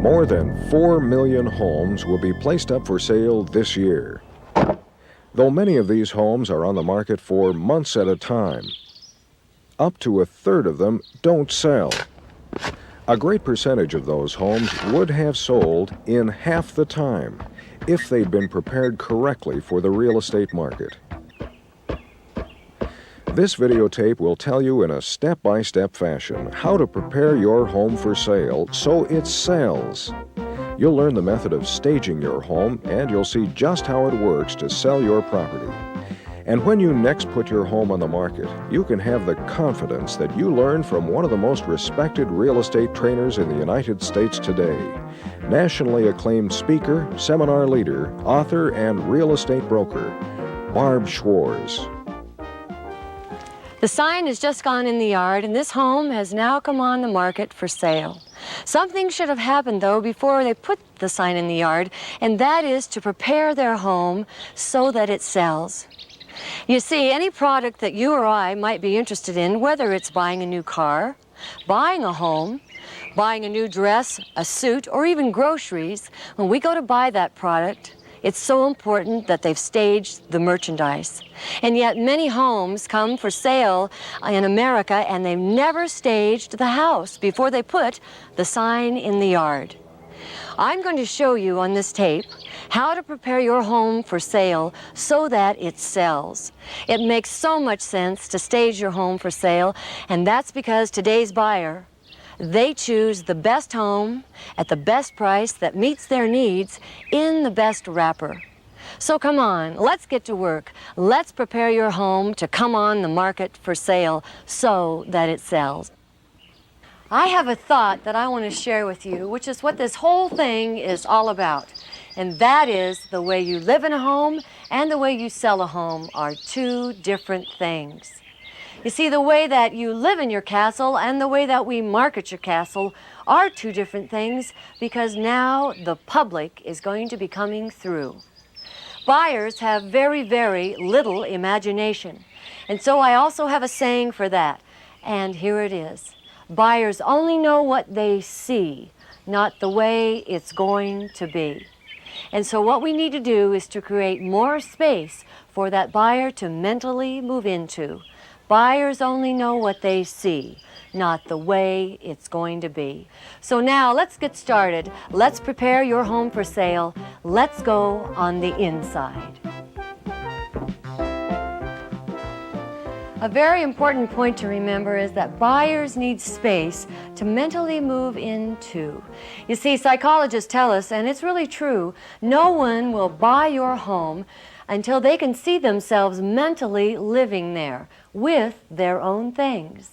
More than 4 million homes will be placed up for sale this year. Though many of these homes are on the market for months at a time, up to a third of them don't sell. A great percentage of those homes would have sold in half the time if they'd been prepared correctly for the real estate market. This videotape will tell you in a step-by-step fashion how to prepare your home for sale so it sells. You'll learn the method of staging your home, and you'll see just how it works to sell your property. And when you next put your home on the market, you can have the confidence that you learned from one of the most respected real estate trainers in the United States today. Nationally acclaimed speaker, seminar leader, author, and real estate broker, Barb Schwarz. The sign has just gone in the yard, and this home has now come on the market for sale. Something should have happened, though, before they put the sign in the yard, and that is to prepare their home so that it sells. You see, any product that you or I might be interested in, whether it's buying a new car, buying a home, buying a new dress, a suit, or even groceries, when we go to buy that product, it's so important that they've staged the merchandise. And yet many homes come for sale in America, and they've never staged the house before they put the sign in the yard. I'm going to show you on this tape how to prepare your home for sale so that it sells. It makes so much sense to stage your home for sale, and that's because today's buyer, they choose the best home at the best price that meets their needs in the best wrapper. So come on, let's get to work. Let's prepare your home to come on the market for sale so that it sells. I have a thought that I want to share with you, which is what this whole thing is all about. And that is the way you live in a home and the way you sell a home are two different things. You see, the way that you live in your castle and the way that we market your castle are two different things, because now the public is going to be coming through. Buyers have very, very little imagination. And so I also have a saying for that. And here it is. Buyers only know what they see, not the way it's going to be. And so what we need to do is to create more space for that buyer to mentally move into. Buyers only know what they see, not the way it's going to be. So now let's get started. Let's prepare your home for sale. Let's go on the inside. A very important point to remember is that buyers need space to mentally move into. You see, psychologists tell us, and it's really true, no one will buy your home until they can see themselves mentally living there with their own things.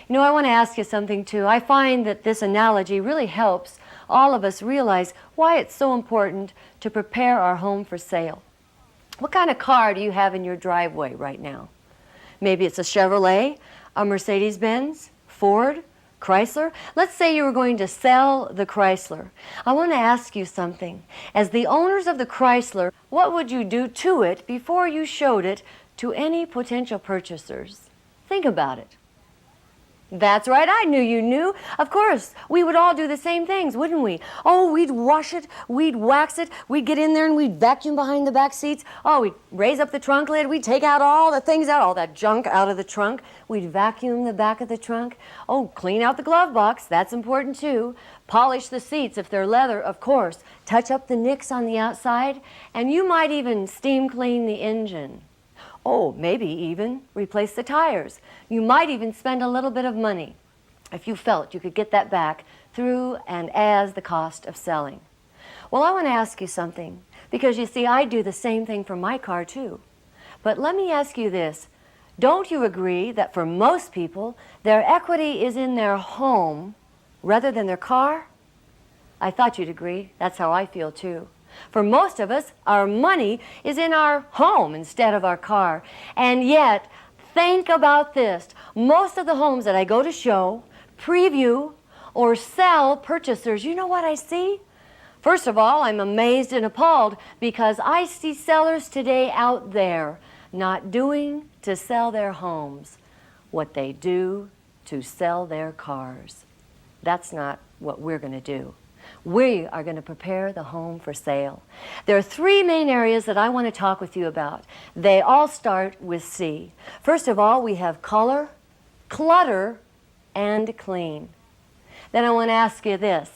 You know, I want to ask you something too. I find that this analogy really helps all of us realize why it's so important to prepare our home for sale. What kind of car do you have in your driveway right now? Maybe it's a Chevrolet, a Mercedes-Benz, Ford, Chrysler. Let's say you were going to sell the Chrysler. I want to ask you something. As the owners of the Chrysler, what would you do to it before you showed it to any potential purchasers? Think about it. That's right, I knew you knew. Of course, we would all do the same things, wouldn't we? Oh, we'd wash it, we'd wax it, we'd get in there and we'd vacuum behind the back seats. Oh, we'd raise up the trunk lid, we'd take out all the things out, all that junk out of the trunk. We'd vacuum the back of the trunk. Oh, clean out the glove box, that's important too. Polish the seats if they're leather, of course. Touch up the nicks on the outside, and you might even steam clean the engine. Oh, maybe even replace the tires. You might even spend a little bit of money if you felt you could get that back through and as the cost of selling. Well, I want to ask you something, because you see, I do the same thing for my car too. But let me ask you this. Don't you agree that for most people, their equity is in their home rather than their car? I thought you'd agree. That's how I feel too. For most of us, our money is in our home instead of our car. And yet, think about this. Most of the homes that I go to show, preview, or sell purchasers, you know what I see? First of all, I'm amazed and appalled because I see sellers today out there not doing to sell their homes what they do to sell their cars. That's not what we're going to do. We are going to prepare the home for sale. There are three main areas that I want to talk with you about. They all start with C. First of all, we have color, clutter, and clean. Then I want to ask you this.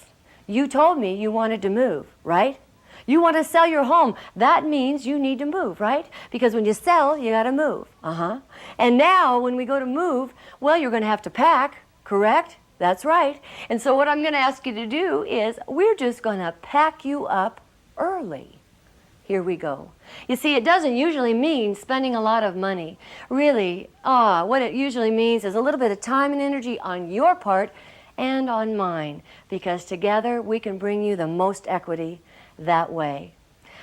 You told me you wanted to move, right? You want to sell your home. That means you need to move, right? Because when you sell, you got to move. And now when we go to move, well, you're going to have to pack, correct? That's right. And so what I'm going to ask you to do is we're just going to pack you up early. Here we go. You see, it doesn't usually mean spending a lot of money. Really, what it usually means is a little bit of time and energy on your part and on mine, because together we can bring you the most equity that way.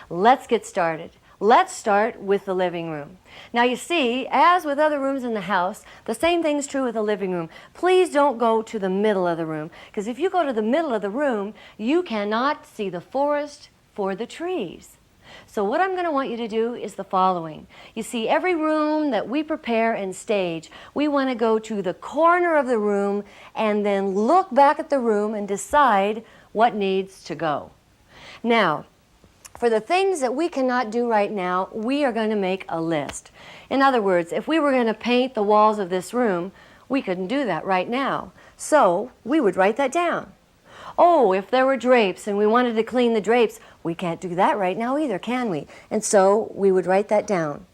Let's get started. Let's start with the living room. Now you see, as with other rooms in the house, the same thing's true with the living room. Please don't go to the middle of the room, because if you go to the middle of the room, you cannot see the forest for the trees. So what I'm going to want you to do is the following. You see, every room that we prepare and stage, we want to go to the corner of the room and then look back at the room and decide what needs to go. Now, for the things that we cannot do right now, we are going to make a list. In other words, if we were going to paint the walls of this room, we couldn't do that right now. So we would write that down. Oh, if there were drapes and we wanted to clean the drapes, we can't do that right now either, can we? And so we would write that down.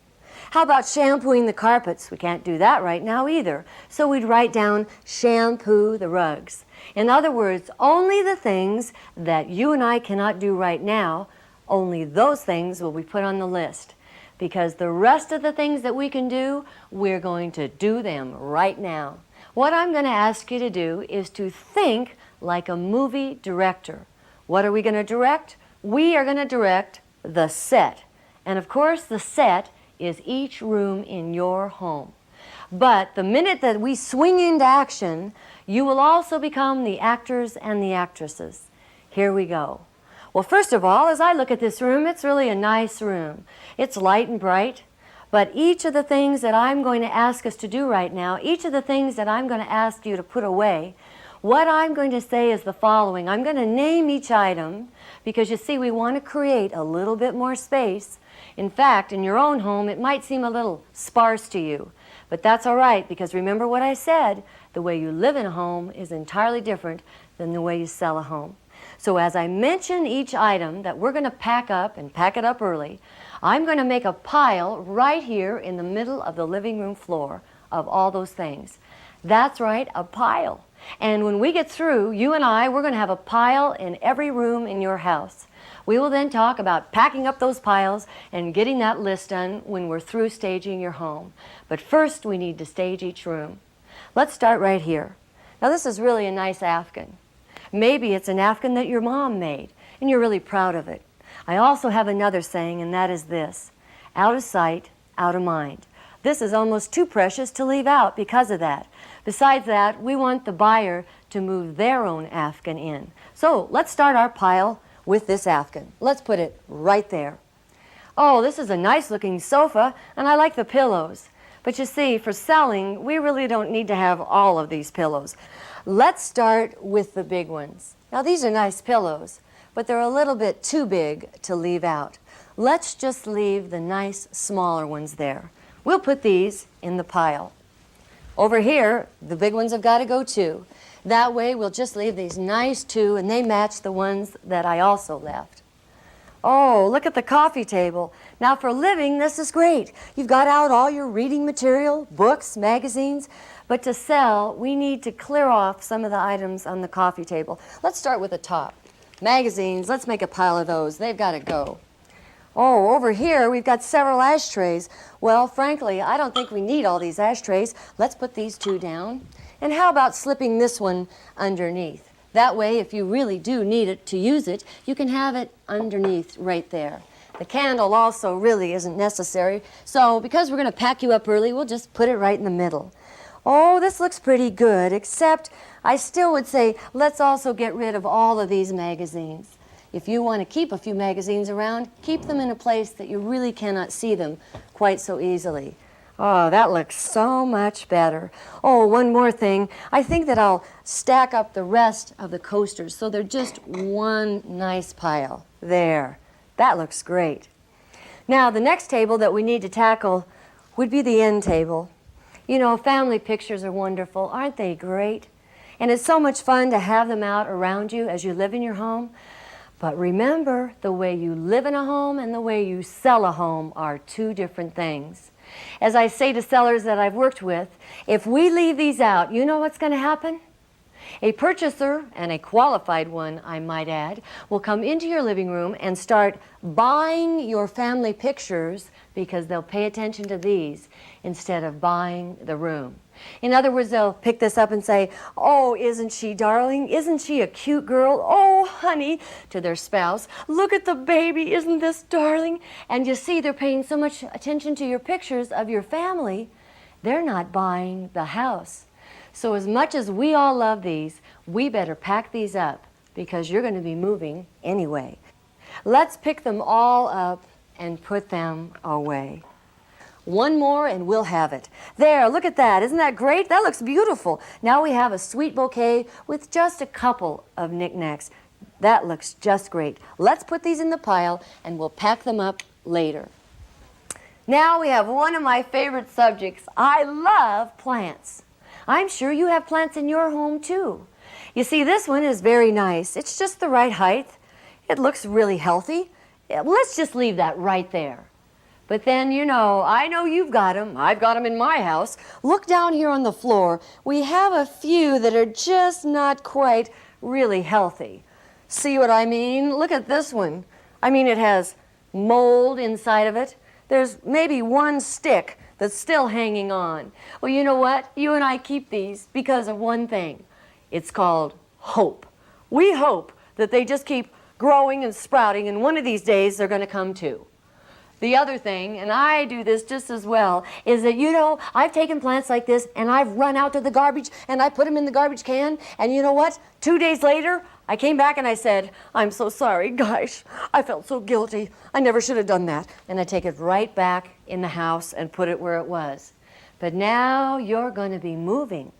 How about shampooing the carpets? We can't do that right now either. So we'd write down shampoo the rugs. In other words, only the things that you and I cannot do right now, only those things will be put on the list. Because the rest of the things that we can do, we're going to do them right now. What I'm going to ask you to do is to think like a movie director. What are we going to direct? We are going to direct the set. And of course, the set is each room in your home. But the minute that we swing into action, you will also become the actors and the actresses. Here we go. Well, first of all, as I look at this room, it's really a nice room. It's light and bright. But each of the things that I'm going to ask us to do right now, each of the things that I'm going to ask you to put away, what I'm going to say is the following. I'm going to name each item because, you see, we want to create a little bit more space. In fact, in your own home, it might seem a little sparse to you. But that's all right, because remember what I said, the way you live in a home is entirely different than the way you sell a home. So as I mention each item that we're going to pack up and pack it up early, I'm going to make a pile right here in the middle of the living room floor of all those things. That's right, a pile. And when we get through, you and I, we're going to have a pile in every room in your house. We will then talk about packing up those piles and getting that list done when we're through staging your home. But first, we need to stage each room. Let's start right here. Now, this is really a nice Afghan. Maybe it's an Afghan that your mom made, and you're really proud of it. I also have another saying, and that is this: out of sight, out of mind. This is almost too precious to leave out because of that. Besides that, we want the buyer to move their own Afghan in. So let's start our pile with this Afghan. Let's put it right there. Oh, this is a nice looking sofa, and I like the pillows. But you see, for selling, we really don't need to have all of these pillows. Let's start with the big ones. Now, these are nice pillows, but they're a little bit too big to leave out. Let's just leave the nice smaller ones there. We'll put these in the pile. Over here, the big ones have got to go too. That way, we'll just leave these nice two, and they match the ones that I also left. Oh, look at the coffee table. Now, for living, this is great. You've got out all your reading material, books, magazines. But to sell, we need to clear off some of the items on the coffee table. Let's start with the top. Magazines, let's make a pile of those. They've got to go. Oh, over here, we've got several ashtrays. Well, frankly, I don't think we need all these ashtrays. Let's put these two down. And how about slipping this one underneath? That way, if you really do need it to use it, you can have it underneath right there. The candle also really isn't necessary. So because we're going to pack you up early, we'll just put it right in the middle. Oh, this looks pretty good, except I still would say let's also get rid of all of these magazines. If you want to keep a few magazines around, keep them in a place that you really cannot see them quite so easily. Oh, that looks so much better. Oh, one more thing. I think that I'll stack up the rest of the coasters so they're just one nice pile. There. That looks great. Now, the next table that we need to tackle would be the end table. You know, family pictures are wonderful. Aren't they great? And it's so much fun to have them out around you as you live in your home. But remember, the way you live in a home and the way you sell a home are two different things. As I say to sellers that I've worked with, if we leave these out, you know what's going to happen? A purchaser, and a qualified one, I might add, will come into your living room and start buying your family pictures because they'll pay attention to these instead of buying the room. In other words, they'll pick this up and say, "Oh, isn't she darling? Isn't she a cute girl? Oh, honey," to their spouse. "Look at the baby. Isn't this darling?" And you see, they're paying so much attention to your pictures of your family, they're not buying the house. So as much as we all love these, we better pack these up because you're going to be moving anyway. Let's pick them all up and put them away. One more and we'll have it. There, look at that. Isn't that great? That looks beautiful. Now we have a sweet bouquet with just a couple of knickknacks. That looks just great. Let's put these in the pile and we'll pack them up later. Now we have one of my favorite subjects. I love plants. I'm sure you have plants in your home too. You see, this one is very nice. It's just the right height. It looks really healthy. Let's just leave that right there. But then, you know, I know you've got them. I've got them in my house. Look down here on the floor. We have a few that are just not quite really healthy. See what I mean? Look at this one. I mean, it has mold inside of it. There's maybe one stick that's still hanging on. Well, you know what? You and I keep these because of one thing. It's called hope. We hope that they just keep growing and sprouting, and one of these days they're going to come too. The other thing, and I do this just as well, is that, you know, I've taken plants like this and I've run out to the garbage and I put them in the garbage can, and you know what? 2 days later, I came back and I said, "I'm so sorry, gosh, I felt so guilty. I never should have done that." And I take it right back in the house and put it where it was. But now you're going to be moving.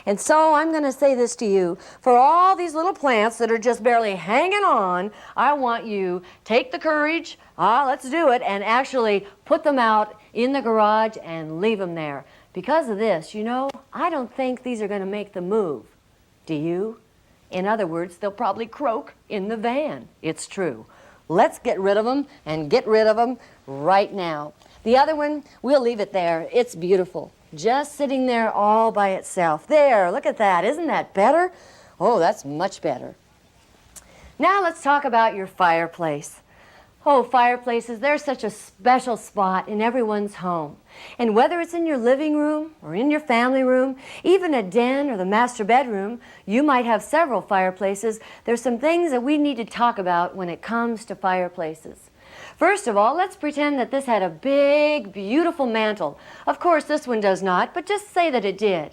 And so I'm going to say this to you. For all these little plants that are just barely hanging on, I want you take the courage, let's do it, and actually put them out in the garage and leave them there. Because of this, you know, I don't think these are going to make the move. Do you? In other words, they'll probably croak in the van. It's true. Let's get rid of them and get rid of them right now. The other one, we'll leave it there. It's beautiful. Just sitting there all by itself. There, look at that. Isn't that better? Oh, that's much better. Now let's talk about your fireplace. Oh, fireplaces, they're such a special spot in everyone's home. And whether it's in your living room or in your family room, even a den or the master bedroom, you might have several fireplaces. There's some things that we need to talk about when it comes to fireplaces. First of all, let's pretend that this had a big, beautiful mantle. Of course, this one does not, but just say that it did.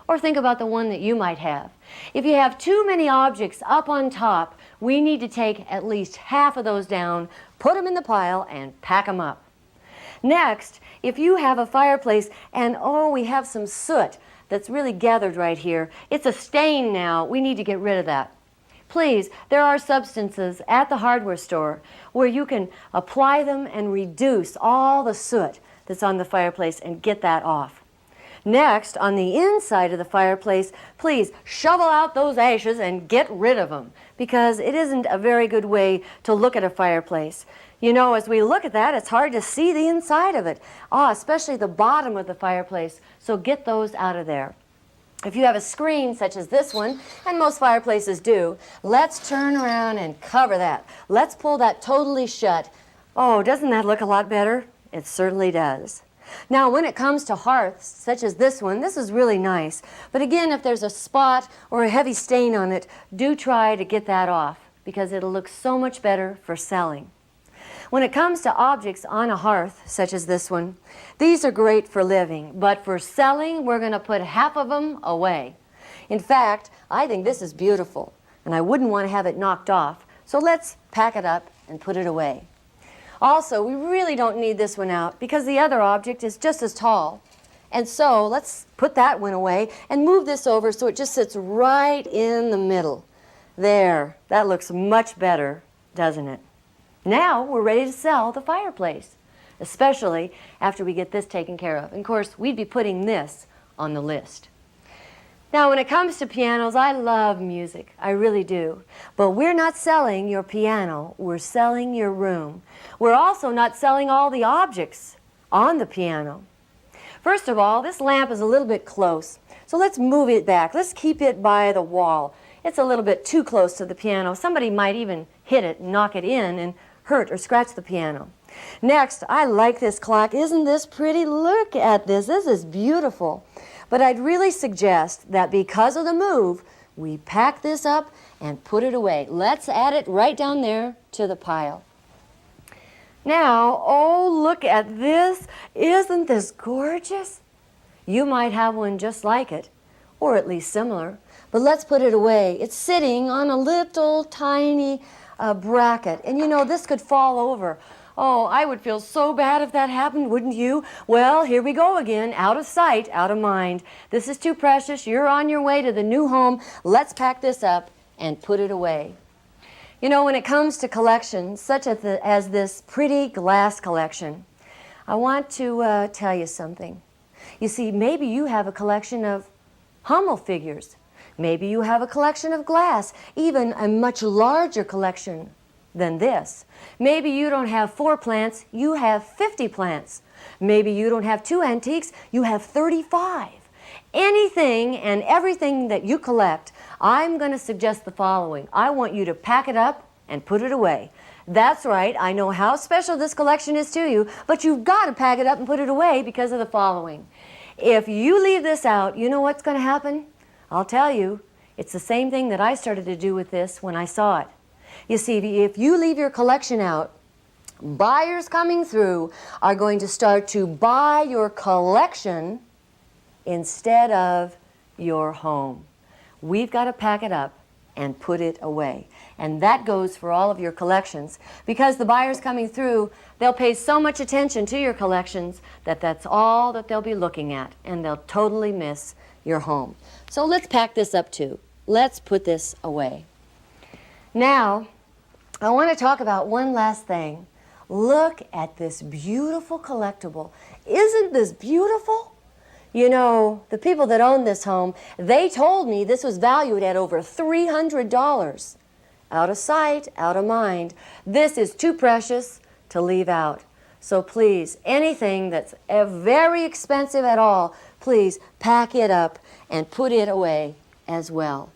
Or think about the one that you might have. If you have too many objects up on top, we need to take at least half of those down, put them in the pile, and pack them up. Next, if you have a fireplace and, oh, we have some soot that's really gathered right here, it's a stain now, we need to get rid of that. Please, there are substances at the hardware store where you can apply them and reduce all the soot that's on the fireplace and get that off. Next, on the inside of the fireplace, please shovel out those ashes and get rid of them, because it isn't a very good way to look at a fireplace. You know, as we look at that, it's hard to see the inside of it, especially the bottom of the fireplace, so get those out of there. If you have a screen such as this one, and most fireplaces do, let's turn around and cover that. Let's pull that totally shut. Oh, doesn't that look a lot better? It certainly does. Now, when it comes to hearths, such as this one, this is really nice. But again, if there's a spot or a heavy stain on it, do try to get that off, because it'll look so much better for selling. When it comes to objects on a hearth, such as this one, these are great for living, but for selling, we're going to put half of them away. In fact, I think this is beautiful, and I wouldn't want to have it knocked off, so let's pack it up and put it away. Also, we really don't need this one out because the other object is just as tall. And so let's put that one away and move this over so it just sits right in the middle. There, that looks much better, doesn't it? Now we're ready to sell the fireplace, especially after we get this taken care of. And of course, we'd be putting this on the list. Now, when it comes to pianos, I love music. I really do. But we're not selling your piano. We're selling your room. We're also not selling all the objects on the piano. First of all, this lamp is a little bit close. So let's move it back. Let's keep it by the wall. It's a little bit too close to the piano. Somebody might even hit it, knock it in, and hurt or scratch the piano. Next, I like this clock. Isn't this pretty? Look at this. This is beautiful. But I'd really suggest that because of the move, we pack this up and put it away. Let's add it right down there to the pile. Now, oh, look at this. Isn't this gorgeous? You might have one just like it, or at least similar. But let's put it away. It's sitting on a little tiny bracket. And you know, this could fall over. Oh, I would feel so bad if that happened, wouldn't you? Well, here we go again. Out of sight, out of mind. This is too precious. You're on your way to the new home. Let's pack this up and put it away. You know, when it comes to collections, such as this pretty glass collection, I want to tell you something. You see, maybe you have a collection of Hummel figures. Maybe you have a collection of glass, even a much larger collection than this. Maybe you don't have 4 plants, you have 50 plants. Maybe you don't have 2 antiques, you have 35. Anything and everything that you collect, I'm going to suggest the following. I want you to pack it up and put it away. That's right, I know how special this collection is to you, but you've got to pack it up and put it away because of the following. If you leave this out, you know what's going to happen? I'll tell you, it's the same thing that I started to do with this when I saw it. You see, if you leave your collection out, buyers coming through are going to start to buy your collection instead of your home. We've got to pack it up and put it away. And that goes for all of your collections. Because the buyers coming through, they'll pay so much attention to your collections that that's all that they'll be looking at, and they'll totally miss your home. So let's pack this up too. Let's put this away. Now, I want to talk about one last thing. Look at this beautiful collectible. Isn't this beautiful? You know, the people that own this home, they told me this was valued at over $300. Out of sight, out of mind. This is too precious to leave out. So please, anything that's very expensive at all, please pack it up and put it away as well.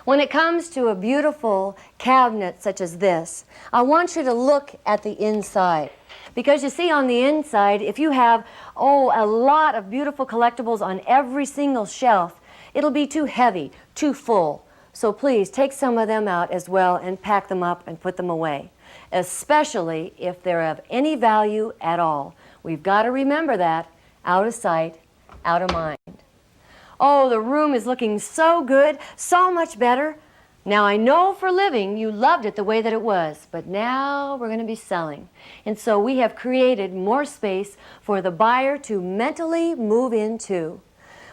When it comes to a beautiful cabinet such as this, I want you to look at the inside. Because you see, on the inside, if you have, a lot of beautiful collectibles on every single shelf, it'll be too heavy, too full. So please take some of them out as well and pack them up and put them away, especially if they're of any value at all. We've got to remember that. Out of sight, out of mind. Oh, the room is looking so good, so much better. Now, I know for living you loved it the way that it was, but now we're going to be selling. And so we have created more space for the buyer to mentally move into.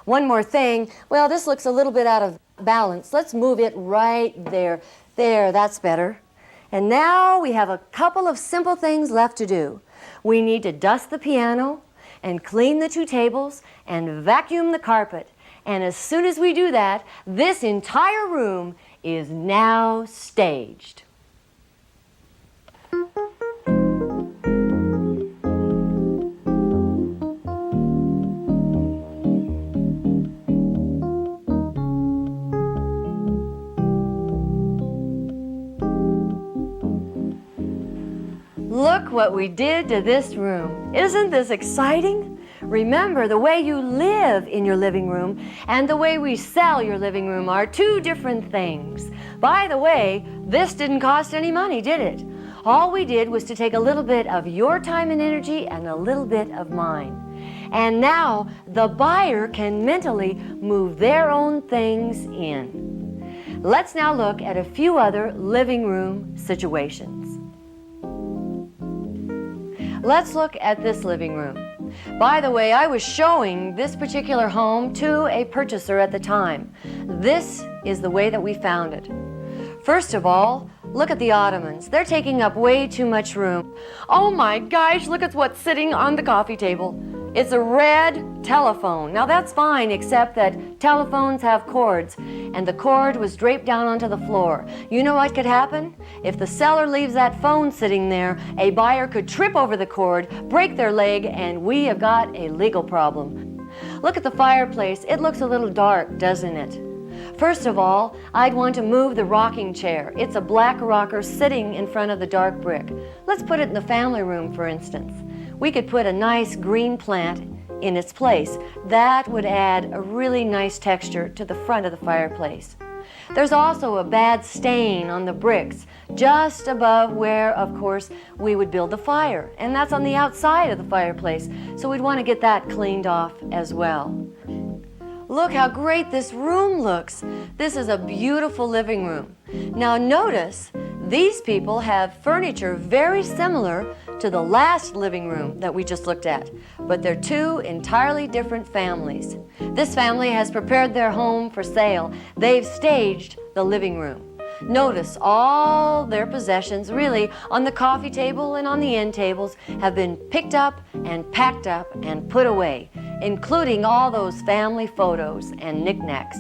One more thing, well, this looks a little bit out of balance. Let's move it right there. There, that's better. And now we have a couple of simple things left to do. We need to dust the piano and clean the 2 tables and vacuum the carpet. And as soon as we do that, this entire room is now staged. Look what we did to this room. Isn't this exciting? Remember, the way you live in your living room and the way we sell your living room are 2 different things. By the way, this didn't cost any money, did it? All we did was to take a little bit of your time and energy and a little bit of mine. And now the buyer can mentally move their own things in. Let's now look at a few other living room situations. Let's look at this living room. By the way, I was showing this particular home to a purchaser at the time. This is the way that we found it. First of all, look at the ottomans. They're taking up way too much room. Oh my gosh, look at what's sitting on the coffee table. It's a red telephone. Now that's fine, except that telephones have cords, and the cord was draped down onto the floor. You know what could happen? If the seller leaves that phone sitting there, a buyer could trip over the cord, break their leg, and we have got a legal problem. Look at the fireplace. It looks a little dark, doesn't it? First of all, I'd want to move the rocking chair. It's a black rocker sitting in front of the dark brick. Let's put it in the family room, for instance. We could put a nice green plant in its place. That would add a really nice texture to the front of the fireplace. There's also a bad stain on the bricks just above where, of course, we would build the fire. And that's on the outside of the fireplace, so we'd want to get that cleaned off as well. Look how great this room looks. This is a beautiful living room. Now notice, these people have furniture very similar to the last living room that we just looked at, but they're two entirely different families. This family has prepared their home for sale. They've staged the living room. Notice all their possessions, really, on the coffee table and on the end tables, have been picked up and packed up and put away, including all those family photos and knickknacks.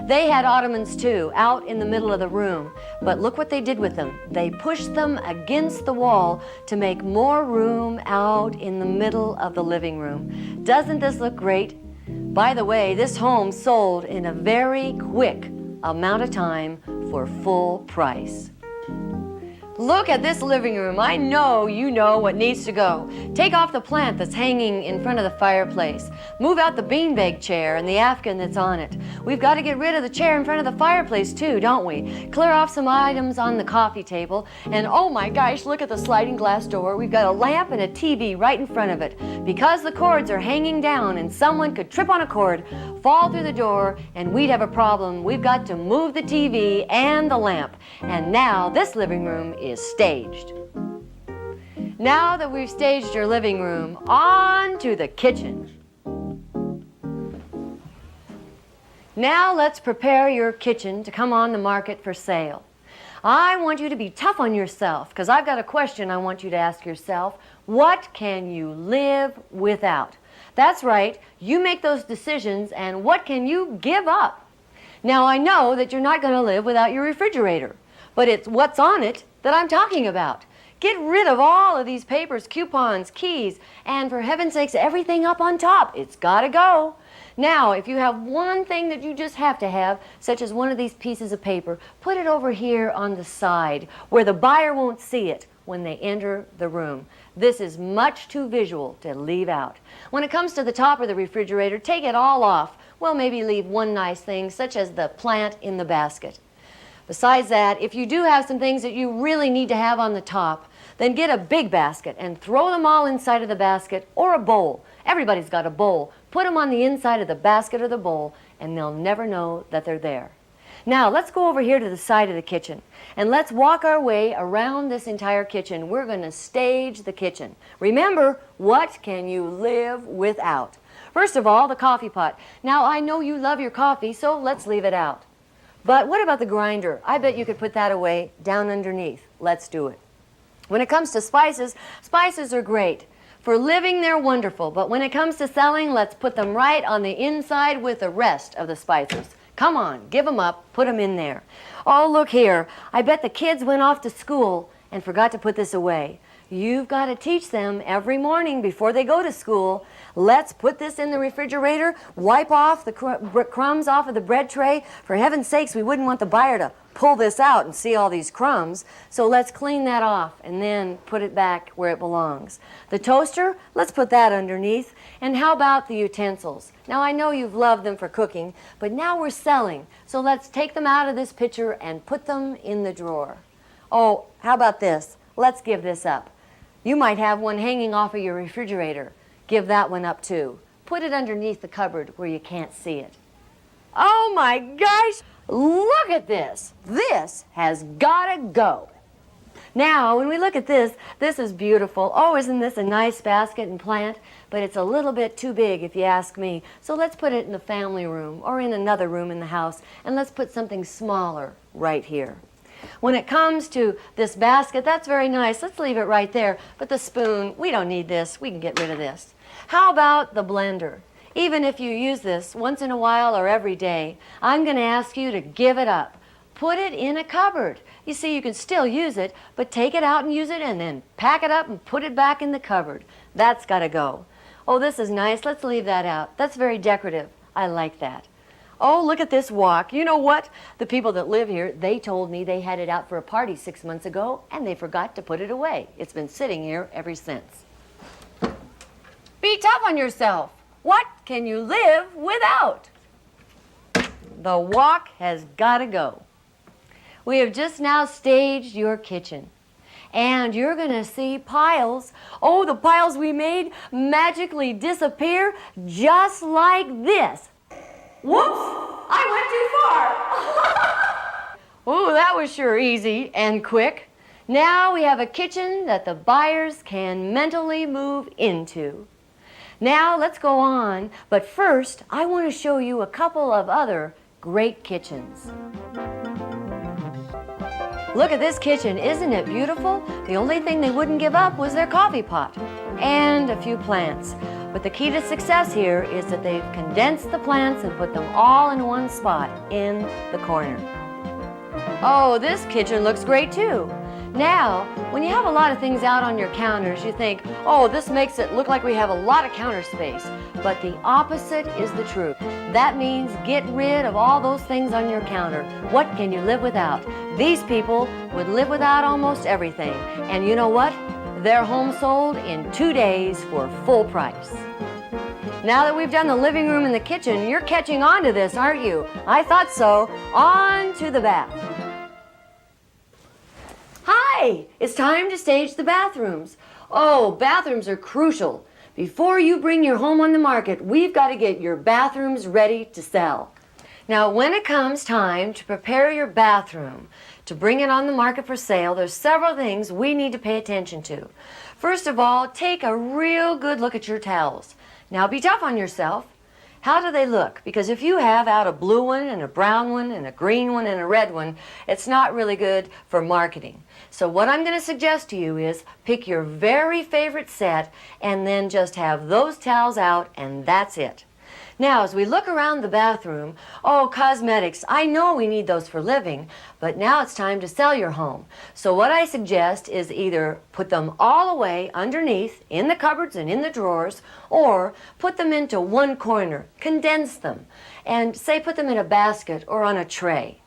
They had ottomans too, out in the middle of the room, but look what they did with them. They pushed them against the wall to make more room out in the middle of the living room. Doesn't this look great? By the way, this home sold in a very quick amount of time for full price. Look at this living room. I know you know what needs to go. Take off the plant that's hanging in front of the fireplace. Move out the beanbag chair and the afghan that's on it. We've got to get rid of the chair in front of the fireplace too, don't we? Clear off some items on the coffee table. And oh my gosh, look at the sliding glass door. We've got a lamp and a TV right in front of it. Because the cords are hanging down and someone could trip on a cord, fall through the door, and we'd have a problem. We've got to move the TV and the lamp. And now this living room is staged. Now that we've staged your living room, on to the kitchen. Now let's prepare your kitchen to come on the market for sale. I want you to be tough on yourself, because I've got a question I want you to ask yourself. What can you live without? That's right, you make those decisions, and what can you give up? Now I know that you're not going to live without your refrigerator, but it's what's on it that I'm talking about. Get rid of all of these papers, coupons, keys, and for heaven's sakes, everything up on top. It's got to go. Now, if you have one thing that you just have to have, such as one of these pieces of paper, put it over here on the side where the buyer won't see it when they enter the room. This is much too visual to leave out. When it comes to the top of the refrigerator, take it all off. Well, maybe leave one nice thing, such as the plant in the basket. Besides that, if you do have some things that you really need to have on the top, then get a big basket and throw them all inside of the basket, or a bowl. Everybody's got a bowl. Put them on the inside of the basket or the bowl, and they'll never know that they're there. Now, let's go over here to the side of the kitchen, and let's walk our way around this entire kitchen. We're going to stage the kitchen. Remember, what can you live without? First of all, the coffee pot. Now, I know you love your coffee, so let's leave it out. But what about the grinder? I bet you could put that away down underneath. Let's do it. When it comes to spices, spices are great. For living, they're wonderful, but when it comes to selling, let's put them right on the inside with the rest of the spices. Come on, give them up, put them in there. Oh, look here. I bet the kids went off to school and forgot to put this away. You've got to teach them every morning before they go to school. Let's put this in the refrigerator, wipe off the crumbs off of the bread tray. For heaven's sakes, we wouldn't want the buyer to pull this out and see all these crumbs. So let's clean that off and then put it back where it belongs. The toaster, let's put that underneath. And how about the utensils? Now I know you've loved them for cooking, but now we're selling. So let's take them out of this picture and put them in the drawer. Oh, how about this? Let's give this up. You might have one hanging off of your refrigerator. Give that one up too. Put it underneath the cupboard where you can't see it. Oh my gosh! Look at this. This has got to go. Now, when we look at this, this is beautiful. Oh, isn't this a nice basket and plant? But it's a little bit too big if you ask me. So let's put it in the family room or in another room in the house, and let's put something smaller right here. When it comes to this basket, that's very nice. Let's leave it right there. But the spoon, we don't need this. We can get rid of this. How about the blender? Even if you use this once in a while or every day, I'm going to ask you to give it up. Put it in a cupboard. You see, you can still use it, but take it out and use it and then pack it up and put it back in the cupboard. That's got to go. Oh, this is nice. Let's leave that out. That's very decorative. I like that. Oh, look at this wok. You know what? The people that live here, they told me they had it out for a party 6 months ago and they forgot to put it away. It's been sitting here ever since. Be tough on yourself. What can you live without? The wok has got to go. We have just now staged your kitchen. And you're going to see piles, oh, the piles we made magically disappear just like this. Whoops, I went too far. Oh, that was sure easy and quick. Now we have a kitchen that the buyers can mentally move into. Now let's go on, but first I want to show you a couple of other great kitchens. Look at this kitchen, isn't it beautiful? The only thing they wouldn't give up was their coffee pot and a few plants. But the key to success here is that they've condensed the plants and put them all in one spot in the corner. Oh, this kitchen looks great too. Now, when you have a lot of things out on your counters, you think, oh, this makes it look like we have a lot of counter space. But the opposite is the truth. That means get rid of all those things on your counter. What can you live without? These people would live without almost everything. And you know what? They're home sold in 2 days for full price. Now that we've done the living room and the kitchen, you're catching on to this, aren't you? I thought so. On to the bath. Hi! It's time to stage the bathrooms. Oh, bathrooms are crucial. Before you bring your home on the market, we've got to get your bathrooms ready to sell. Now, when it comes time to prepare your bathroom, to bring it on the market for sale, there's several things we need to pay attention to. First of all, take a real good look at your towels. Now, be tough on yourself. How do they look? Because if you have out a blue one and a brown one and a green one and a red one, it's not really good for marketing. So what I'm going to suggest to you is pick your very favorite set and then just have those towels out and that's it. Now, as we look around the bathroom, oh, cosmetics, I know we need those for living, but now it's time to sell your home. So what I suggest is either put them all away underneath in the cupboards and in the drawers, or put them into one corner, condense them, and say put them in a basket or on a tray.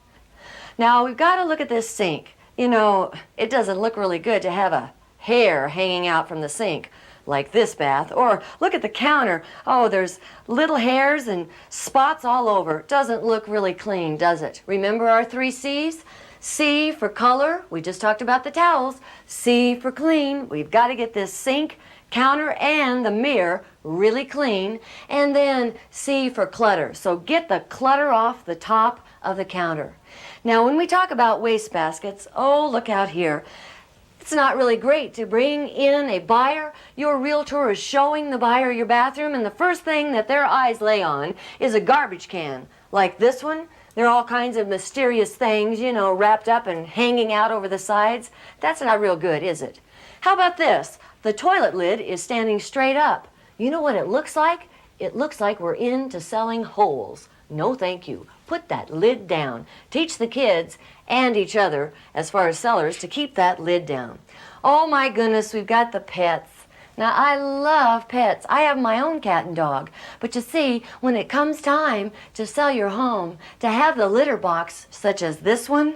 Now, we've got to look at this sink. You know, it doesn't look really good to have a hair hanging out from the sink like this bath. Or look at the counter. Oh, there's little hairs and spots all over. Doesn't look really clean, does it? Remember our 3 C's? C for color. We just talked about the towels. C for clean. We've got to get this sink, counter, and the mirror really clean. And then C for clutter. So get the clutter off the top of the counter. Now, when we talk about wastebaskets, oh, look out here. It's not really great to bring in a buyer. Your realtor is showing the buyer your bathroom, and the first thing that their eyes lay on is a garbage can. Like this one, there are all kinds of mysterious things, you know, wrapped up and hanging out over the sides. That's not real good, is it? How about this? The toilet lid is standing straight up. You know what it looks like? It looks like we're into selling holes. No, thank you. Put that lid down. Teach the kids and each other, as far as sellers, to keep that lid down. Oh my goodness, we've got the pets. Now, I love pets. I have my own cat and dog. But you see, when it comes time to sell your home, to have the litter box, such as this one,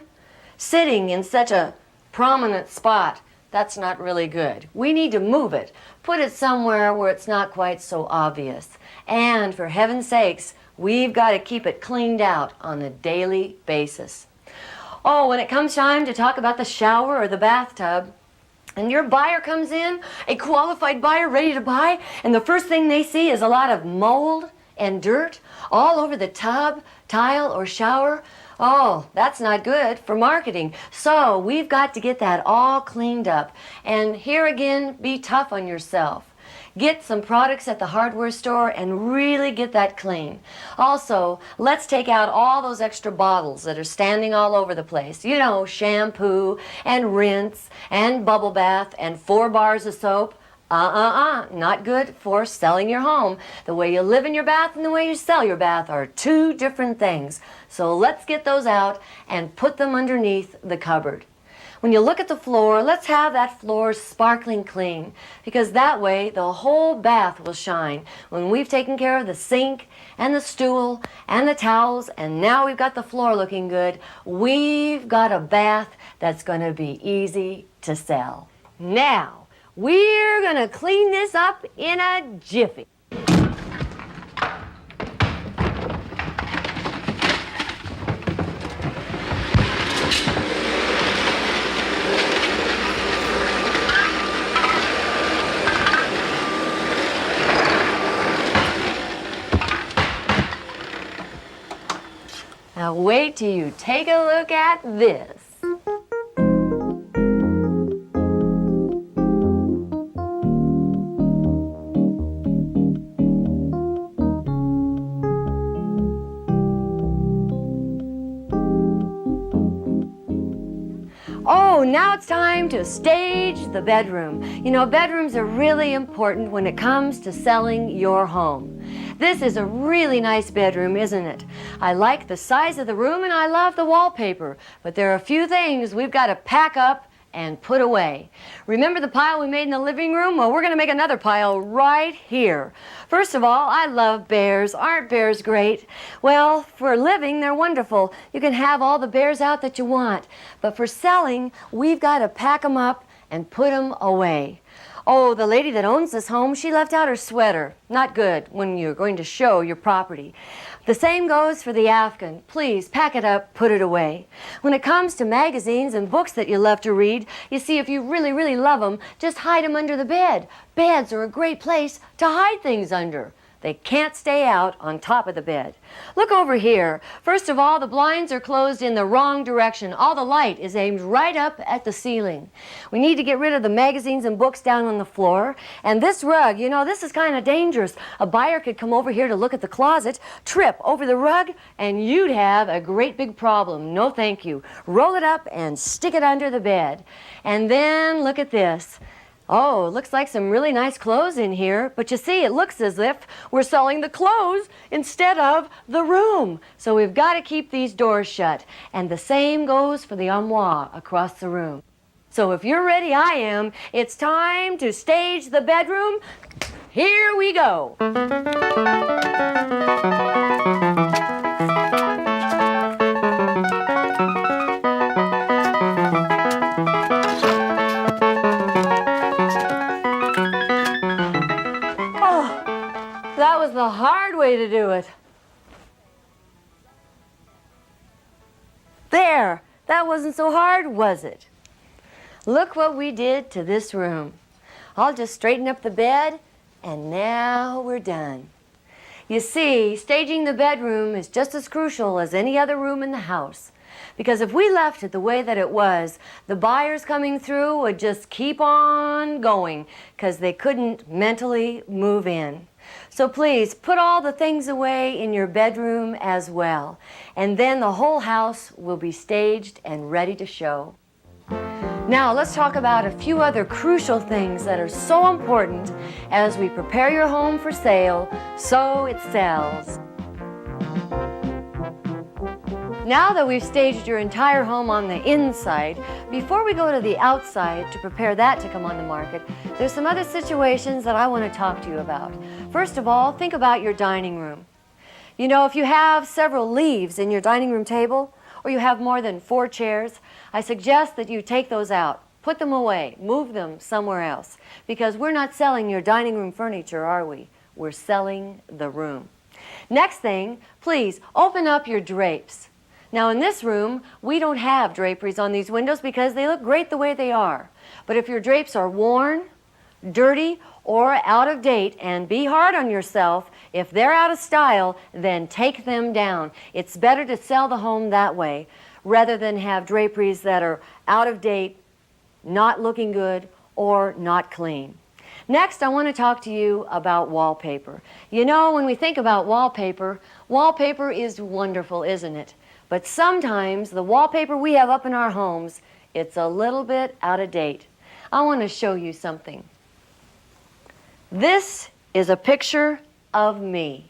sitting in such a prominent spot, that's not really good. We need to move it. Put it somewhere where it's not quite so obvious. And for heaven's sakes, we've got to keep it cleaned out on a daily basis. Oh, when it comes time to talk about the shower or the bathtub, and your buyer comes in, a qualified buyer ready to buy, and the first thing they see is a lot of mold and dirt all over the tub, tile, or shower, Oh, that's not good for marketing. So we've got to get that all cleaned up. And here again, be tough on yourself. Get some products at the hardware store and really get that clean. Also, let's take out all those extra bottles that are standing all over the place. You know, shampoo and rinse and bubble bath and 4 bars of soap. Not good for selling your home. The way you live in your bath and the way you sell your bath are 2 different things. So let's get those out and put them underneath the cupboard. When you look at the floor, let's have that floor sparkling clean, because that way the whole bath will shine. When we've taken care of the sink and the stool and the towels, and now we've got the floor looking good, we've got a bath that's going to be easy to sell. Now, we're going to clean this up in a jiffy. Now wait till you take a look at this. Oh, now it's time to stage the bedroom. You know, bedrooms are really important when it comes to selling your home. This is a really nice bedroom, isn't it? I like the size of the room and I love the wallpaper, but there are a few things we've got to pack up and put away. Remember the pile we made in the living room? Well, we're going to make another pile right here. First of all, I love bears. Aren't bears great? Well, for living, they're wonderful. You can have all the bears out that you want. But for selling, we've got to pack them up and put them away. Oh, the lady that owns this home, she left out her sweater. Not good when you're going to show your property. The same goes for the Afghan. Please pack it up, put it away. When it comes to magazines and books that you love to read, you see, if you really, really love them, just hide them under the bed. Beds are a great place to hide things under. They can't stay out on top of the bed. Look over here. First of all, the blinds are closed in the wrong direction. All the light is aimed right up at the ceiling. We need to get rid of the magazines and books down on the floor. And this rug, you know, this is kind of dangerous. A buyer could come over here to look at the closet, trip over the rug, and you'd have a great big problem. No thank you. Roll it up and stick it under the bed. And then look at this. Oh, looks like some really nice clothes in here, but you see, it looks as if we're selling the clothes instead of the room. So we've got to keep these doors shut. And the same goes for the armoire across the room. So if you're ready, I am. It's time to stage the bedroom. Here we go. That was the hard way to do it. There, that wasn't so hard, was it? Look what we did to this room. I'll just straighten up the bed, and now we're done. You see, staging the bedroom is just as crucial as any other room in the house. Because if we left it the way that it was, the buyers coming through would just keep on going because they couldn't mentally move in. So please, put all the things away in your bedroom as well. And then the whole house will be staged and ready to show. Now, let's talk about a few other crucial things that are so important as we prepare your home for sale so it sells. Now that we've staged your entire home on the inside, before we go to the outside to prepare that to come on the market, there's some other situations that I want to talk to you about. First of all, think about your dining room. You know, if you have several leaves in your dining room table, or you have more than 4 chairs, I suggest that you take those out, put them away, move them somewhere else, because we're not selling your dining room furniture, are we? We're selling the room. Next thing, please open up your drapes. Now in this room, we don't have draperies on these windows because they look great the way they are. But if your drapes are worn, dirty, or out of date, and be hard on yourself If they're out of style, then take them down. It's better to sell the home that way rather than have draperies that are out of date, not looking good, or not clean. Next, I want to talk to you about wallpaper. You know, when we think about wallpaper, wallpaper is wonderful, isn't it? But sometimes the wallpaper we have up in our homes, it's a little bit out of date. I want to show you something. This is a picture of me.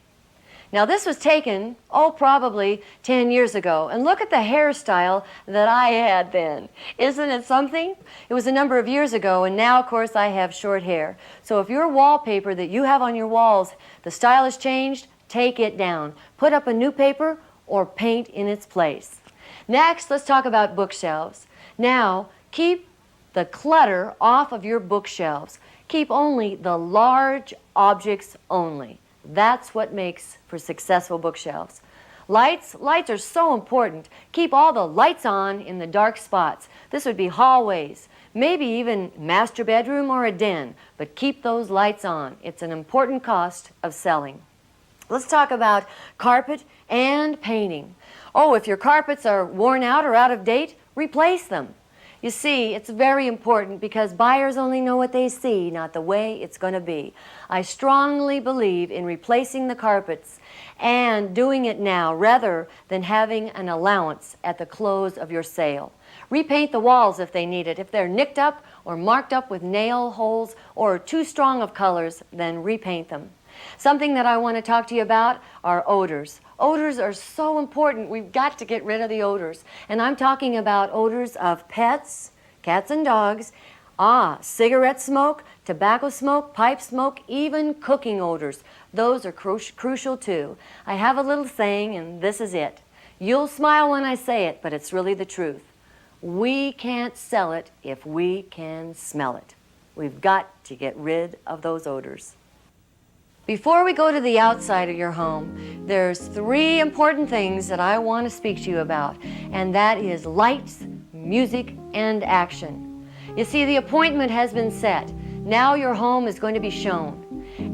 Now this was taken, probably 10 years ago. And look at the hairstyle that I had then. Isn't it something? It was a number of years ago, and now, of course, I have short hair. So if your wallpaper that you have on your walls, the style has changed, take it down. Put up a new paper or paint in its place. Next, let's talk about bookshelves. Now, keep the clutter off of your bookshelves. Keep only the large objects only. That's what makes for successful bookshelves. Lights are so important. Keep all the lights on in the dark spots. This would be hallways, maybe even master bedroom or a den, but keep those lights on. It's an important cost of selling. Let's talk about carpet and painting. If your carpets are worn out or out of date, replace them. You see, it's very important because buyers only know what they see, not the way it's going to be. I strongly believe in replacing the carpets and doing it now rather than having an allowance at the close of your sale. Repaint the walls if they need it. If they're nicked up or marked up with nail holes or too strong of colors, then repaint them. Something that I want to talk to you about are odors. Odors are so important. We've got to get rid of the odors. And I'm talking about odors of pets, cats and dogs, cigarette smoke, tobacco smoke, pipe smoke, even cooking odors. Those are crucial too. I have a little saying, and this is it. You'll smile when I say it, but it's really the truth. We can't sell it if we can smell it. We've got to get rid of those odors. Before we go to the outside of your home, there's 3 important things that I want to speak to you about, and that is lights, music, and action. You see, the appointment has been set. Now your home is going to be shown.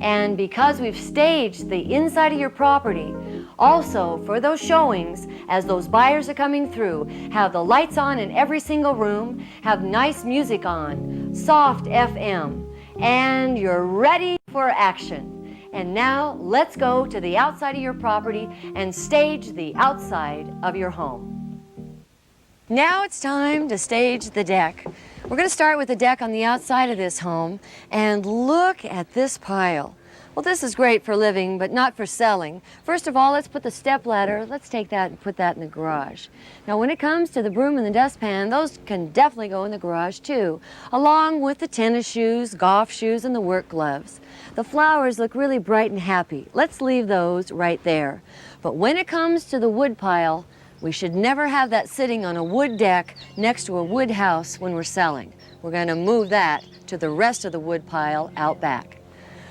And because we've staged the inside of your property, also for those showings, as those buyers are coming through, have the lights on in every single room, have nice music on, soft FM, and you're ready for action. And now, let's go to the outside of your property and stage the outside of your home. Now it's time to stage the deck. We're going to start with the deck on the outside of this home, and look at this pile. Well, this is great for living, but not for selling. First of all, let's put the stepladder. Let's take that and put that in the garage. Now, when it comes to the broom and the dustpan, those can definitely go in the garage too, along with the tennis shoes, golf shoes, and the work gloves. The flowers look really bright and happy. Let's leave those right there. But when it comes to the wood pile, we should never have that sitting on a wood deck next to a wood house when we're selling. We're going to move that to the rest of the wood pile out back.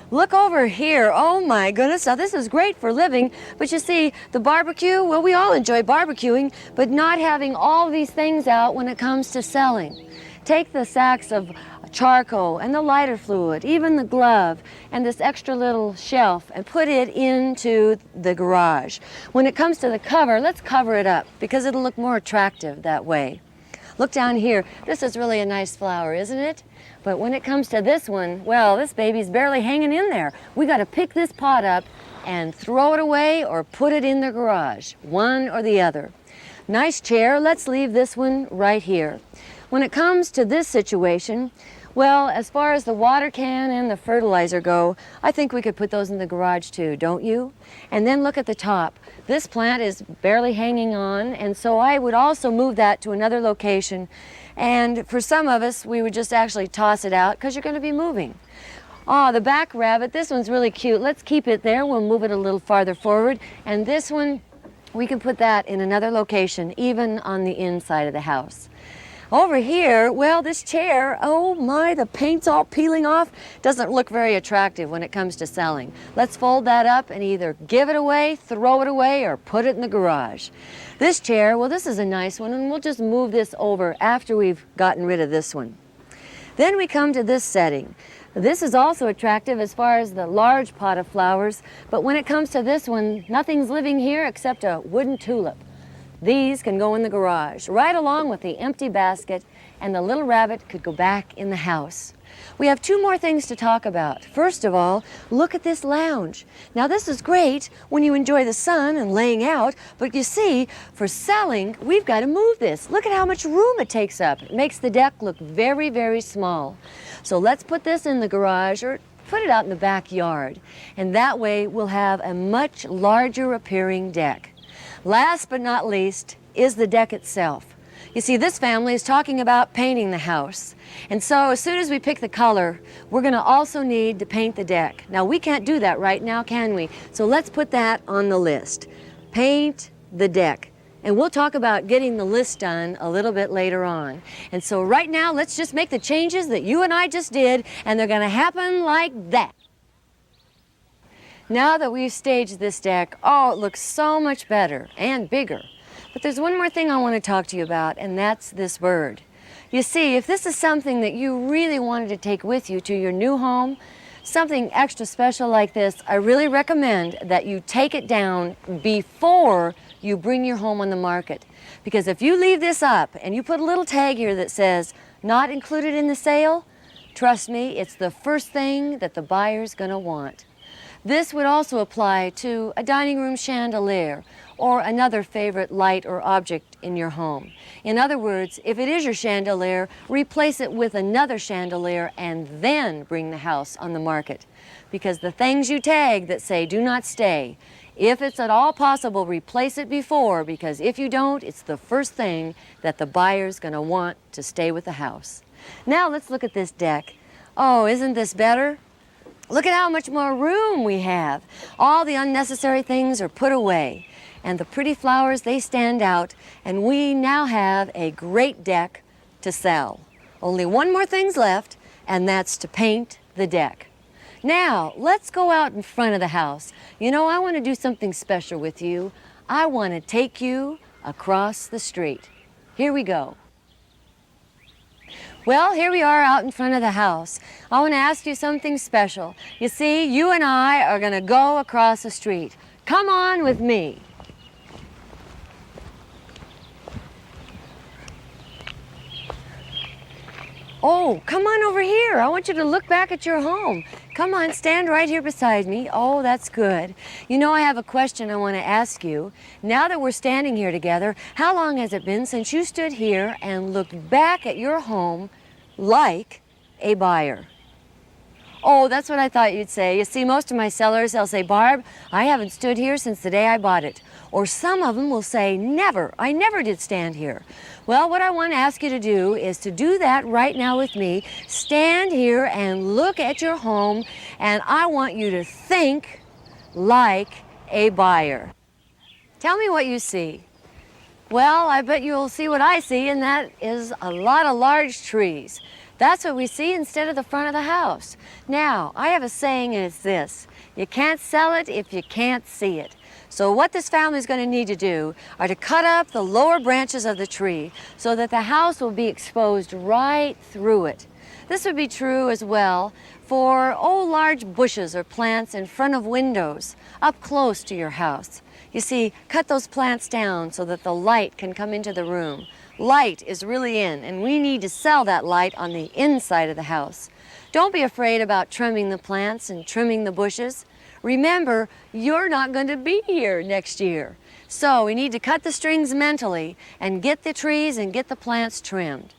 Look over here. Oh my goodness, now this is great for living, but you see, the barbecue, well, we all enjoy barbecuing, but not having all these things out when it comes to selling. Take the sacks of charcoal and the lighter fluid, even the glove, and this extra little shelf, and put it into the garage. When it comes to the cover, let's cover it up because it'll look more attractive that way. Look down here. This is really a nice flower, isn't it? But when it comes to this one, well, this baby's barely hanging in there. We got to pick this pot up and throw it away or put it in the garage, one or the other. Nice chair. Let's leave this one right here. When it comes to this situation, well, as far as the water can and the fertilizer go, I think we could put those in the garage too, don't you? And then look at the top. This plant is barely hanging on, and so I would also move that to another location. And for some of us, we would just actually toss it out because you're going to be moving. The back rabbit, this one's really cute. Let's keep it there. We'll move it a little farther forward. And this one, we can put that in another location, even on the inside of the house. Over here, well, this chair, oh my, the paint's all peeling off. Doesn't look very attractive when it comes to selling. Let's fold that up and either give it away, throw it away, or put it in the garage. This chair, well, this is a nice one, and we'll just move this over after we've gotten rid of this one. Then we come to this setting. This is also attractive as far as the large pot of flowers, but when it comes to this one, nothing's living here except a wooden tulip. These can go in the garage, right along with the empty basket, and the little rabbit could go back in the house. We have two more things to talk about. First of all, look at this lounge. Now this is great when you enjoy the sun and laying out, but you see, for selling, we've got to move this. Look at how much room it takes up. It makes the deck look very, very small. So let's put this in the garage or put it out in the backyard, and that way we'll have a much larger appearing deck. Last but not least is the deck itself. You see, this family is talking about painting the house. And so as soon as we pick the color, we're going to also need to paint the deck. Now, we can't do that right now, can we? So let's put that on the list. Paint the deck. And we'll talk about getting the list done a little bit later on. And so right now, let's just make the changes that you and I just did, and they're going to happen like that. Now that we've staged this deck, oh, it looks so much better and bigger. But there's one more thing I want to talk to you about, and that's this bird. You see, if this is something that you really wanted to take with you to your new home, something extra special like this, I really recommend that you take it down before you bring your home on the market. Because if you leave this up and you put a little tag here that says, not included in the sale, trust me, it's the first thing that the buyer's going to want. This would also apply to a dining room chandelier or another favorite light or object in your home. In other words, if it is your chandelier, replace it with another chandelier and then bring the house on the market. Because the things you tag that say do not stay, if it's at all possible, replace it before, because if you don't, it's the first thing that the buyer's going to want to stay with the house. Now let's look at this deck. Oh, isn't this better? Look at how much more room we have. All the unnecessary things are put away, and the pretty flowers, they stand out, and we now have a great deck to sell. Only one more thing's left, and that's to paint the deck. Now, let's go out in front of the house. You know, I want to do something special with you. I want to take you across the street. Here we go. Well, here we are out in front of the house. I want to ask you something special. You see, you and I are going to go across the street. Come on with me. Oh, come on over here. I want you to look back at your home. Come on, stand right here beside me. Oh, that's good. You know, I have a question I want to ask you. Now that we're standing here together, how long has it been since you stood here and looked back at your home like a buyer? Oh, that's what I thought you'd say. You see, most of my sellers, they'll say, Barb, I haven't stood here since the day I bought it. Or some of them will say, never. I never did stand here. Well, what I want to ask you to do is to do that right now with me. Stand here and look at your home, and I want you to think like a buyer. Tell me what you see. Well, I bet you'll see what I see, and that is a lot of large trees. That's what we see instead of the front of the house. Now, I have a saying, and it's this: you can't sell it if you can't see it. So what this family is going to need to do are to cut up the lower branches of the tree so that the house will be exposed right through it. This would be true as well for, large bushes or plants in front of windows up close to your house. You see, cut those plants down so that the light can come into the room. Light is really in, and we need to sell that light on the inside of the house. Don't be afraid about trimming the plants and trimming the bushes. Remember, you're not going to be here next year. So we need to cut the strings mentally and get the trees and get the plants trimmed.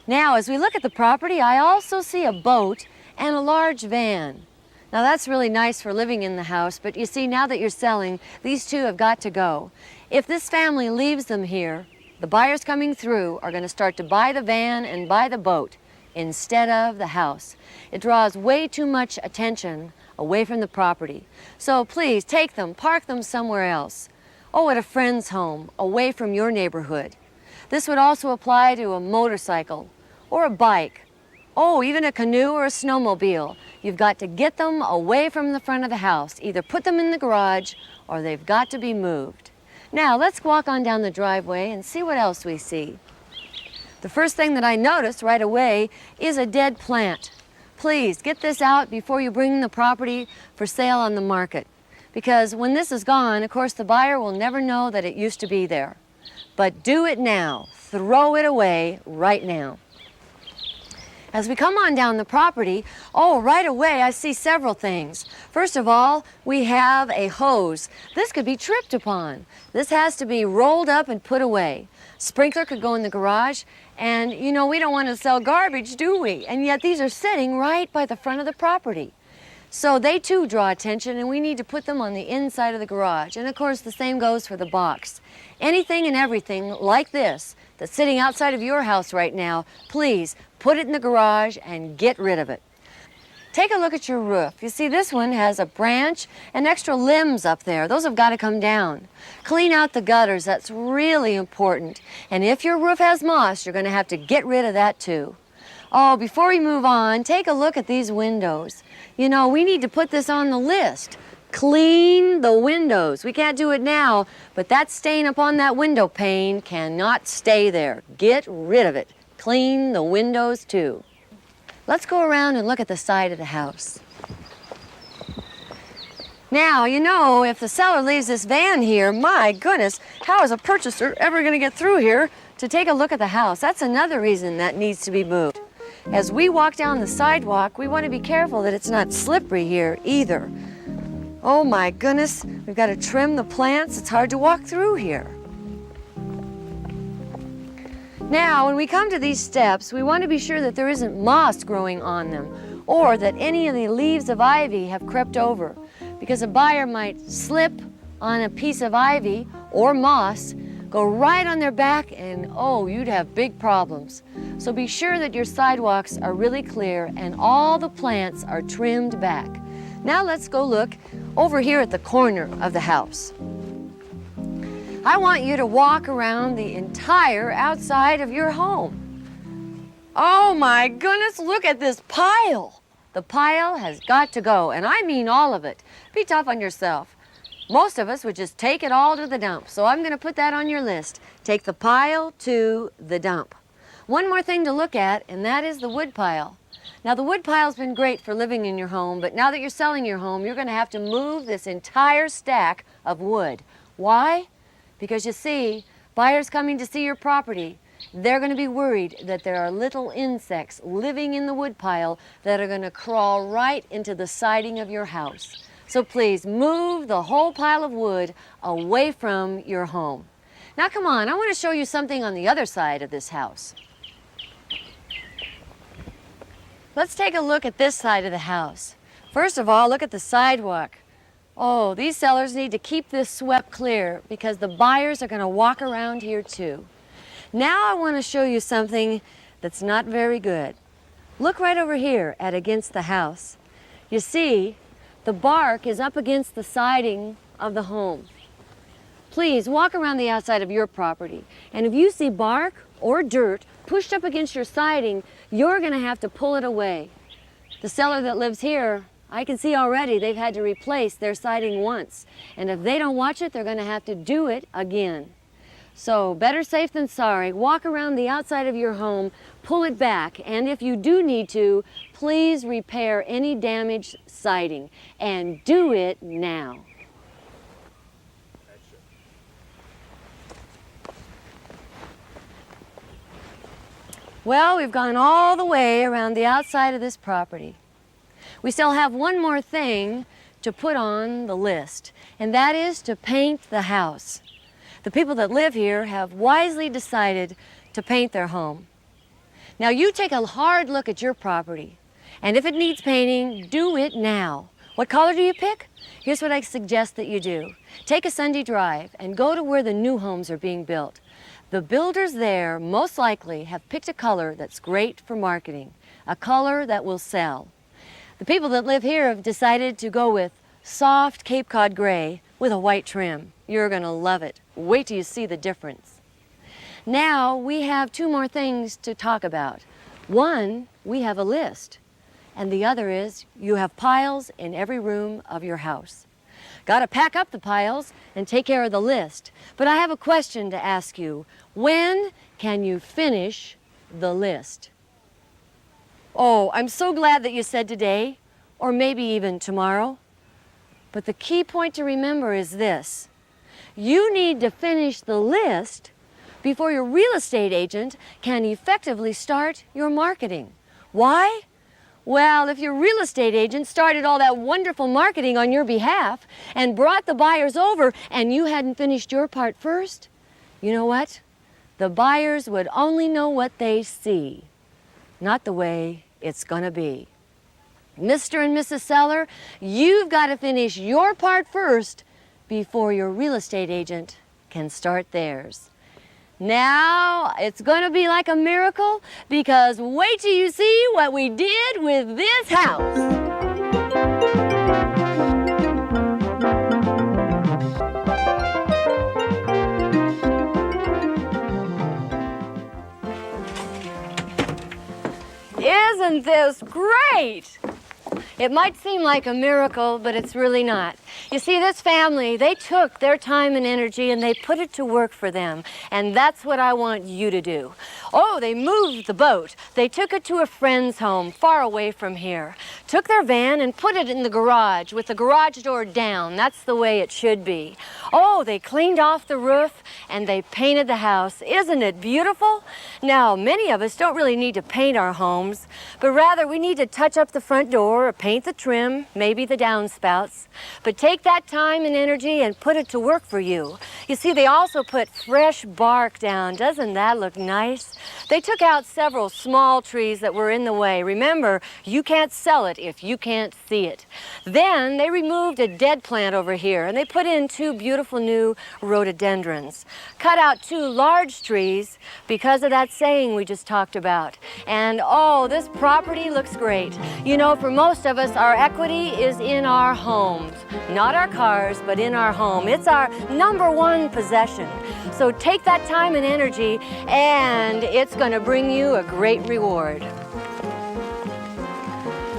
Now, as we look at the property, I also see a boat and a large van. Now, that's really nice for living in the house, but you see, now that you're selling, these two have got to go. If this family leaves them here, the buyers coming through are going to start to buy the van and buy the boat instead of the house. It draws way too much attention away from the property. So please take them, park them somewhere else. Oh, at a friend's home, away from your neighborhood. This would also apply to a motorcycle or a bike. Oh, even a canoe or a snowmobile. You've got to get them away from the front of the house. Either put them in the garage or they've got to be moved. Now, let's walk on down the driveway and see what else we see. The first thing that I noticed right away is a dead plant. Please get this out before you bring the property for sale on the market. Because when this is gone, of course, the buyer will never know that it used to be there. But do it now. Throw it away right now. As we come on down the property, oh, right away I see several things. First of all, we have a hose. This could be tripped upon. This has to be rolled up and put away. Sprinkler could go in the garage, and you know, we don't want to sell garbage, do we? And yet these are sitting right by the front of the property. So they too draw attention, and we need to put them on the inside of the garage. And of course, the same goes for the box. Anything and everything like this that's sitting outside of your house right now, please put it in the garage and get rid of it. Take a look at your roof. You see, this one has a branch and extra limbs up there. Those have got to come down. Clean out the gutters. That's really important. And if your roof has moss, you're going to have to get rid of that too. Oh, before we move on, take a look at these windows. You know, we need to put this on the list. Clean the windows. We can't do it now, but that stain upon that window pane cannot stay there. Get rid of it. Clean the windows too. Let's go around and look at the side of the house. Now, you know, if the seller leaves this van here, my goodness, how is a purchaser ever going to get through here to take a look at the house? That's another reason that needs to be moved. As we walk down the sidewalk, we want to be careful that it's not slippery here either. Oh my goodness, we've got to trim the plants. It's hard to walk through here. Now, when we come to these steps, we want to be sure that there isn't moss growing on them or that any of the leaves of ivy have crept over, because a buyer might slip on a piece of ivy or moss, go right on their back, and oh, you'd have big problems. So be sure that your sidewalks are really clear and all the plants are trimmed back. Now let's go look over here at the corner of the house. I want you to walk around the entire outside of your home. Oh my goodness, look at this pile. The pile has got to go, and I mean all of it. Be tough on yourself. Most of us would just take it all to the dump, so I'm going to put that on your list. Take the pile to the dump. One more thing to look at, and that is the wood pile. Now, the wood pile's been great for living in your home, but now that you're selling your home, you're going to have to move this entire stack of wood. Why? Because you see, buyers coming to see your property, they're going to be worried that there are little insects living in the wood pile that are going to crawl right into the siding of your house. So please move the whole pile of wood away from your home. Now come on, I want to show you something on the other side of this house. Let's take a look at this side of the house. First of all, look at the sidewalk. Oh, these sellers need to keep this swept clear because the buyers are going to walk around here too. Now I want to show you something that's not very good. Look right over here at against the house. You see, the bark is up against the siding of the home. Please walk around the outside of your property, and if you see bark or dirt pushed up against your siding, you're going to have to pull it away. The seller that lives here, I can see already they've had to replace their siding once, and if they don't watch it, they're going to have to do it again. So better safe than sorry. Walk around the outside of your home, pull it back, and if you do need to, please repair any damaged siding, and do it now. Well, we've gone all the way around the outside of this property. We still have one more thing to put on the list, and that is to paint the house. The people that live here have wisely decided to paint their home. Now you take a hard look at your property, and if it needs painting, do it now. What color do you pick? Here's what I suggest that you do. Take a Sunday drive and go to where the new homes are being built. The builders there most likely have picked a color that's great for marketing, a color that will sell. The people that live here have decided to go with soft Cape Cod gray with a white trim. You're going to love it. Wait till you see the difference. Now we have two more things to talk about. One, we have a list, and the other is you have piles in every room of your house. Got to pack up the piles and take care of the list. But I have a question to ask you. When can you finish the list? Oh, I'm so glad that you said today, or maybe even tomorrow. But the key point to remember is this. You need to finish the list before your real estate agent can effectively start your marketing. Why? Well, if your real estate agent started all that wonderful marketing on your behalf and brought the buyers over and you hadn't finished your part first, you know what? The buyers would only know what they see, not the way it's gonna be. Mr. and Mrs. Seller, you've got to finish your part first before your real estate agent can start theirs. Now, it's going to be like a miracle because wait till you see what we did with this house. Isn't this great? It might seem like a miracle, but it's really not. You see, this family, they took their time and energy and they put it to work for them. And that's what I want you to do. Oh, they moved the boat. They took it to a friend's home far away from here. Took their van and put it in the garage with the garage door down. That's the way it should be. Oh, they cleaned off the roof and they painted the house. Isn't it beautiful? Now, many of us don't really need to paint our homes, but rather we need to touch up the front door or paint the trim, maybe the downspouts. But take that time and energy and put it to work for you. You see, they also put fresh bark down. Doesn't that look nice? They took out several small trees that were in the way. Remember, you can't sell it if you can't see it. Then they removed a dead plant over here and they put in 2 beautiful new rhododendrons. Cut out 2 large trees because of that saying we just talked about. And oh, this property looks great. You know, for most of us, our equity is in our homes. Not our cars, but in our home. It's our #1 possession. So take that time and energy, and it's going to bring you a great reward.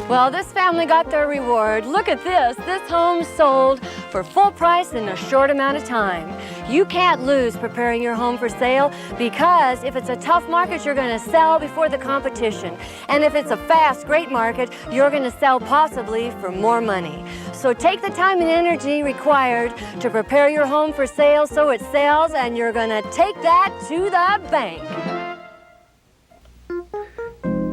Well, this family got their reward. Look at this. This home sold for full price in a short amount of time. You can't lose preparing your home for sale because if it's a tough market, you're going to sell before the competition. And if it's a fast, great market, you're going to sell possibly for more money. So take the time and energy required to prepare your home for sale so it sells, and you're going to take that to the bank.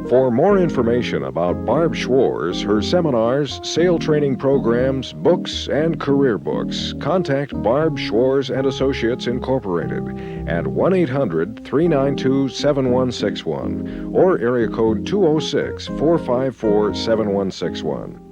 For more information about Barb Schwarz, her seminars, sale training programs, books, and career books, contact Barb Schwarz and Associates Incorporated at 1-800-392-7161 or area code 206-454-7161.